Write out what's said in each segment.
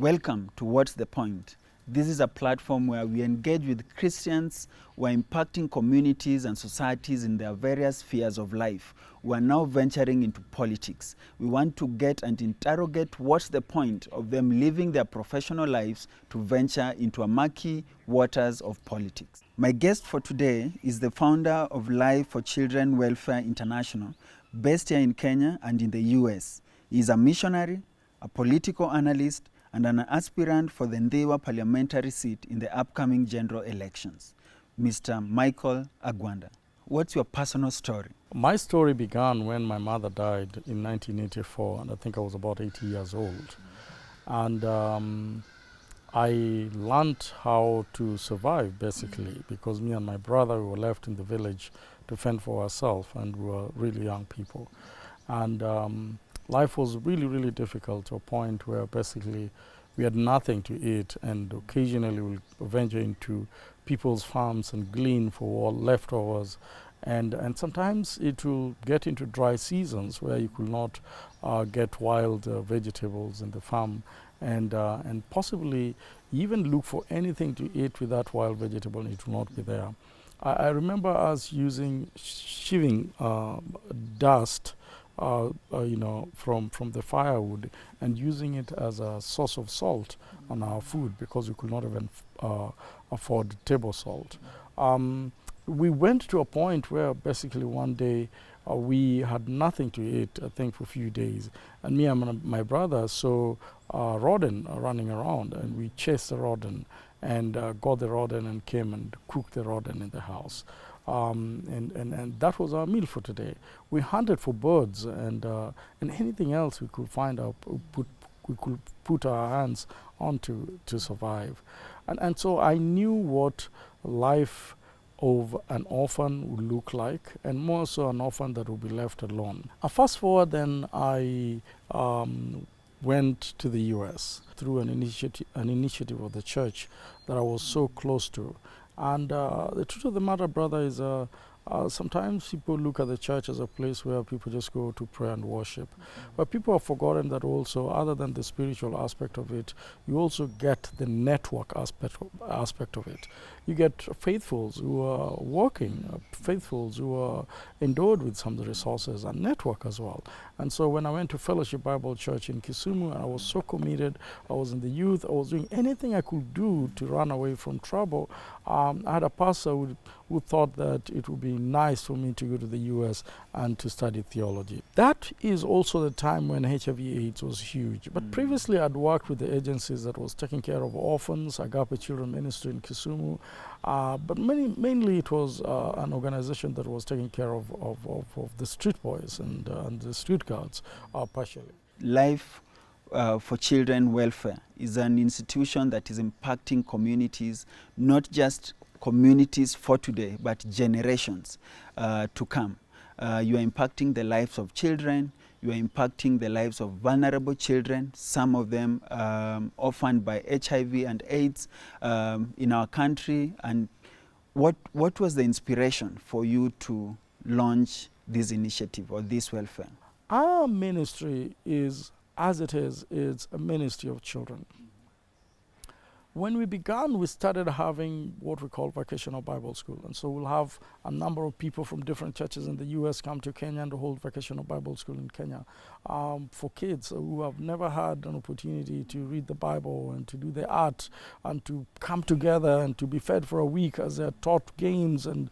Welcome to What's the Point? This is a platform where we engage with Christians who are impacting communities and societies in their various spheres of life. We are now venturing into politics. We want to get and interrogate what's the point of them living their professional lives to venture into a murky waters of politics. My guest for today is the founder of Life for Children Welfare International, based here in Kenya and in the US. He is a missionary, a political analyst, and an aspirant for the Ndewa parliamentary seat in the upcoming general elections. Mr. Michael Agwanda, what's your personal story? My story began when my mother died in 1984, and I think I was about 80 years old. And I learned how to survive, basically, because me and my brother were left in the village to fend for ourselves, and we were really young people. And life was really, really difficult to a point where basically we had nothing to eat, and occasionally we'll venture into people's farms and glean for leftovers. And sometimes it will get into dry seasons where you could not get wild vegetables in the farm, and possibly even look for anything to eat with that wild vegetable, and it will not be there. I remember us using shaving dust from the firewood and using it as a source of salt on our food, because we could not even afford table salt. We went to a point where basically one day we had nothing to eat, I think, for a few days. And me and my brother saw a rodent running around, and we chased the rodent and got the rodent and came and cooked the rodent in the house. And that was our meal for today. We hunted for birds and anything else we could find out, we could put our hands onto to survive. And so I knew what life of an orphan would look like, and more so an orphan that would be left alone. Fast forward, then I went to the US through an initiative of the church that I was so close to. And the truth of the matter, brother, is sometimes people look at the church as a place where people just go to pray and worship. But people have forgotten that also, other than the spiritual aspect of it, you also get the network aspect of it. You get faithfuls who are working, faithfuls who are endowed with some of the resources, and network as well. And so when I went to Fellowship Bible Church in Kisumu, and I was so committed, I was in the youth, I was doing anything I could do to run away from trouble. I had a pastor who thought that it would be nice for me to go to the US and to study theology. That is also the time when HIV/AIDS was huge. But previously I'd worked with the agencies that was taking care of orphans, Agape Children Ministry in Kisumu. But mainly it was an organization that was taking care of the street boys and the street guards, partially. Life for Children Welfare is an institution that is impacting communities, not just communities for today, but generations to come. You are impacting the lives of children, you are impacting the lives of vulnerable children, some of them orphaned by HIV and AIDS in our country. And what was the inspiration for you to launch this initiative or this welfare? Our ministry is, as it is, it's a ministry of children. When we began, we started having what we call Vocational Bible School. And so we'll have a number of people from different churches in the US come to Kenya and hold Vocational Bible School in Kenya for kids who have never had an opportunity to read the Bible and to do the art and to come together and to be fed for a week as they're taught games and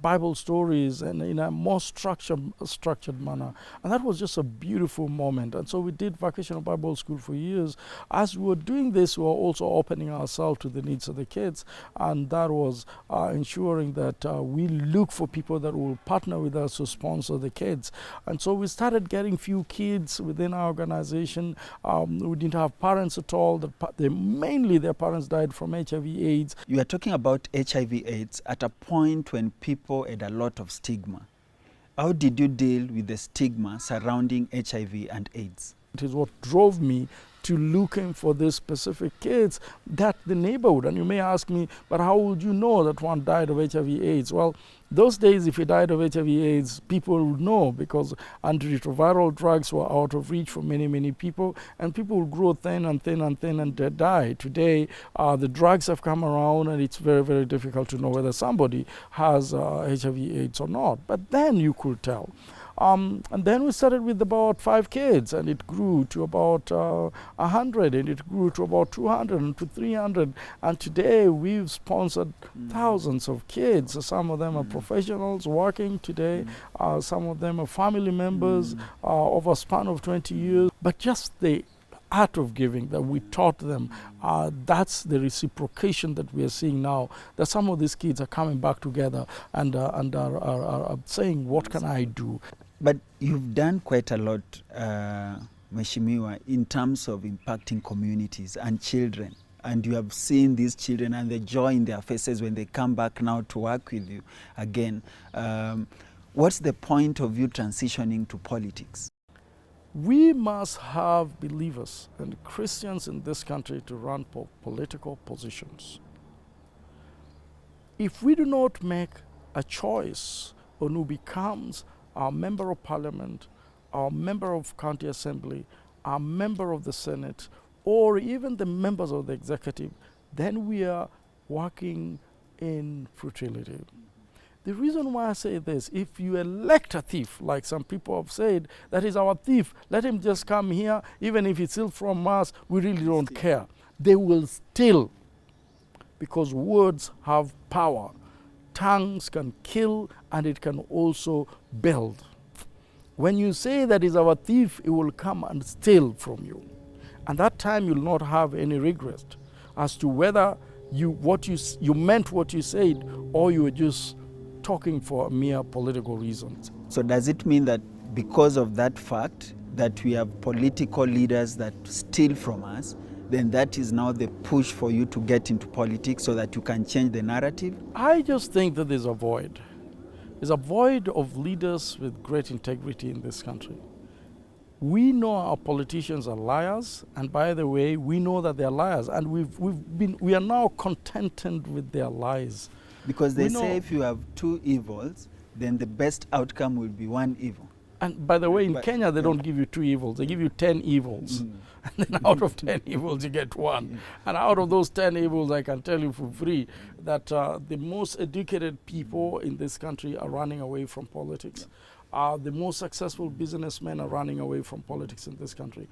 Bible stories and in a more structured manner. And that was just a beautiful moment. And so we did Vocational Bible School for years. As we were doing this, we were also opening ourselves to the needs of the kids, and that was ensuring that we look for people that will partner with us to sponsor the kids. And so we started getting few kids within our organization. We didn't have parents at all. Mainly their parents died from HIV/AIDS. You are talking about HIV/AIDS at a point when people had a lot of stigma. How did you deal with the stigma surrounding HIV and AIDS? It is what drove me to looking for these specific kids that the neighborhood, and you may ask me, but how would you know that one died of HIV/AIDS? Well, those days, if he died of HIV/AIDS, people would know because antiretroviral drugs were out of reach for many, many people, and people would grow thin and thin and thin and die. Today, the drugs have come around, and it's very, very difficult to know whether somebody has HIV/AIDS or not. But then you could tell. And then we started with about 5 kids, and it grew to about 100, and it grew to about 200 and to 300. And today we've sponsored thousands of kids. Some of them are professionals working today. Some of them are family members over a span of 20 years. But just the art of giving that we taught them, that's the reciprocation that we are seeing now, that some of these kids are coming back together and are saying, what can I do? But you've done quite a lot, Mheshimiwa, in terms of impacting communities and children. And you have seen these children and the joy in their faces when they come back now to work with you again. What's the point of you transitioning to politics? We must have believers and Christians in this country to run political positions. If we do not make a choice on who becomes our member of parliament, our member of county assembly, our member of the Senate, or even the members of the executive, then we are working in futility. The reason why I say this, if you elect a thief, like some people have said, that is our thief, let him just come here, even if it's still from us, we really don't care. They will steal, because words have power. Tongues can kill, and it can also build. When you say that is our thief, it will come and steal from you. And that time you'll not have any regret as to whether you meant what you said, or you were just talking for mere political reasons. So does it mean that because of that fact that we have political leaders that steal from us, then that is now the push for you to get into politics so that you can change the narrative? I just think that there's a void. There's a void of leaders with great integrity in this country. We know our politicians are liars, and by the way, we know that they're liars, and we are now contented with their lies. Because they say if you have 2 evils, then the best outcome will be 1 evil. And by the way, in Kenya, they don't give you 2 evils. They give you 10 evils. And then out of 10 evils, you get 1. And out of those 10 evils, I can tell you for free that the most educated people in this country are running away from politics. The most successful businessmen are running away from politics in this country.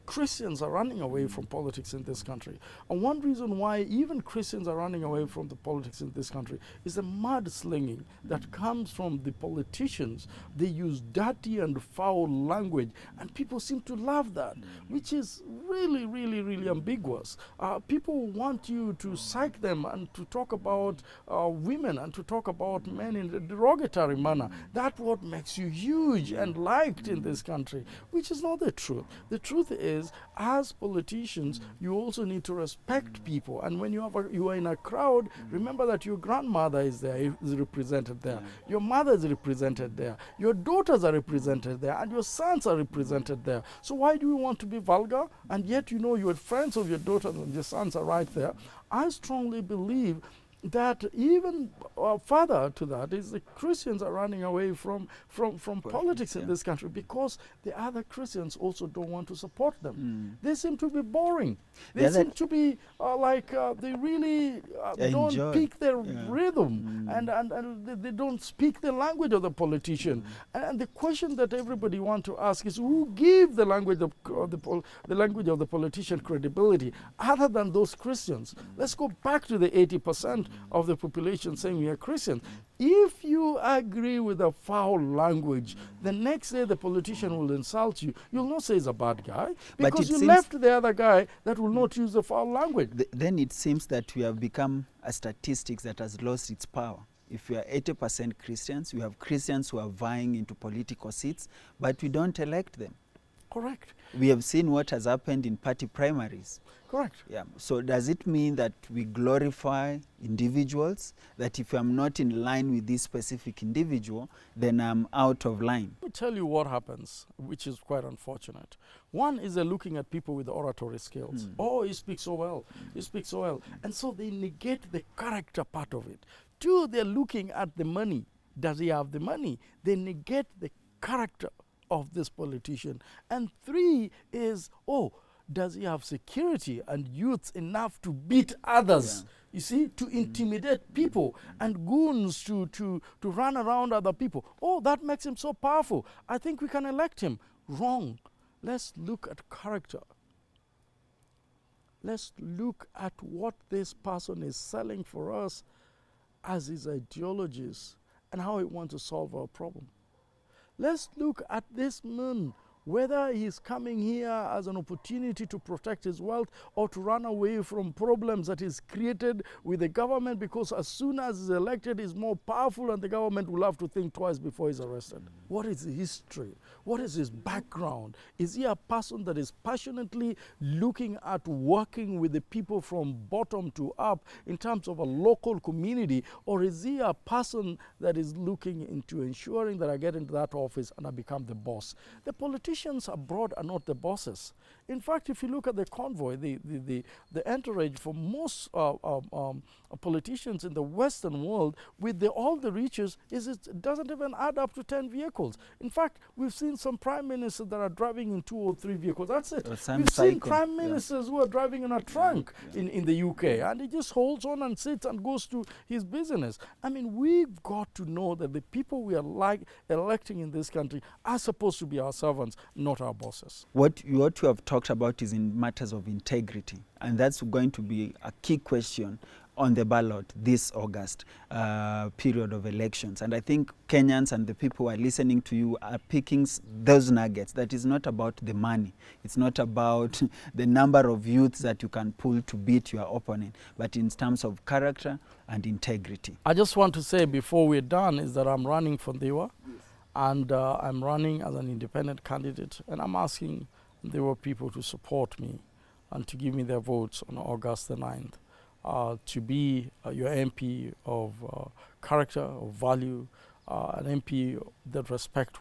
Christians are running away from politics in this country. And one reason why even Christians are running away from the politics in this country is the mudslinging that comes from the politicians. They use dirty and foul language, and people seem to love that, which is really, really, really ambiguous. People want you to psych them and to talk about women and to talk about men in a derogatory manner. That's what makes you huge and liked in this country, which is not the truth. The truth is, as politicians, you also need to respect people. And when you are in a crowd, remember that your grandmother is there, is represented there. Your mother is represented there. Your daughters are represented there, and your sons are represented there. So why do you want to be vulgar? And yet you know your friends of your daughters and your sons are right there. I strongly believe that even further to that is the Christians are running away from politics in this country because the other Christians also don't want to support them. They seem to be boring. They seem to be they really don't pick their rhythm and they don't speak the language of the politician. And the question that everybody wants to ask is, who give the language of the politician credibility other than those Christians? Let's go back to the 80% of the population saying we are Christians. If you agree with a foul language, the next day the politician will insult you. You'll not say he's a bad guy because you left the other guy that will not use the foul language. Then it seems that we have become a statistics that has lost its power. If we are 80% Christians, we have Christians who are vying into political seats, but we don't elect them. Correct. We have seen what has happened in party primaries. Correct. Yeah. So does it mean that we glorify individuals, that if I'm not in line with this specific individual, then I'm out of line? Let me tell you what happens, which is quite unfortunate. One is they're looking at people with the oratory skills. Oh, he speaks so well. He speaks so well. And so they negate the character part of it. Two, they're looking at the money. Does he have the money? They negate the character of this politician. And three is, oh, does he have security and youth enough to beat others? Yeah. You see, to intimidate people and goons to run around other people. Oh, that makes him so powerful. I think we can elect him. Wrong. Let's look at character. Let's look at what this person is selling for us as his ideologies and how he wants to solve our problem. Let's look at this man, whether he's coming here as an opportunity to protect his wealth or to run away from problems that is created with the government, because as soon as he's elected, he's more powerful and the government will have to think twice before he's arrested. What is his history? What is his background? Is he a person that is passionately looking at working with the people from bottom to up in terms of a local community, or is he a person that is looking into ensuring that I get into that office and I become the boss? The politicians abroad are not the bosses. In fact, if you look at the convoy, the entourage for most politicians in the Western world, with all the riches, it doesn't even add up to 10 vehicles. In fact, we've seen some prime ministers that are driving in 2 or 3 vehicles. That's it. We've seen prime ministers who are driving in a trunk in the UK, and he just holds on and sits and goes to his business. I mean, we've got to know that the people we are electing in this country are supposed to be our servants, not our bosses. What you have talked about is in matters of integrity, and that's going to be a key question on the ballot this August period of elections. And I think Kenyans and the people who are listening to you are picking those nuggets. That is not about the money. It's not about the number of youths that you can pull to beat your opponent, but in terms of character and integrity. I just want to say before we're done is that I'm running for Ndiwa, and I'm running as an independent candidate, and I'm asking Ndiwa people to support me and to give me their votes on August the 9th. To be your MP of character, of value, an MP that respects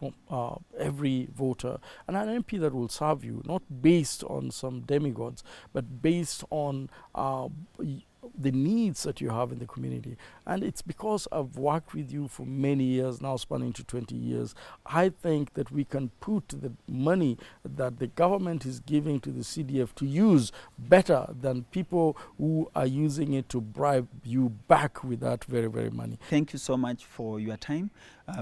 every voter, and an MP that will serve you, not based on some demigods, but based on the needs that you have in the community. And it's because I've worked with you for many years, now spanning to 20 years, I think that we can put the money that the government is giving to the CDF to use better than people who are using it to bribe you back with that very, very money. Thank you so much for your time.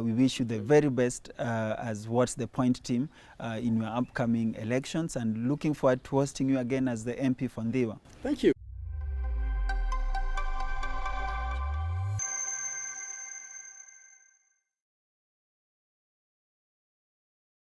We wish you the very best as What's the Point team in your upcoming elections, and looking forward to hosting you again as the MP for Ndiwa. Thank you.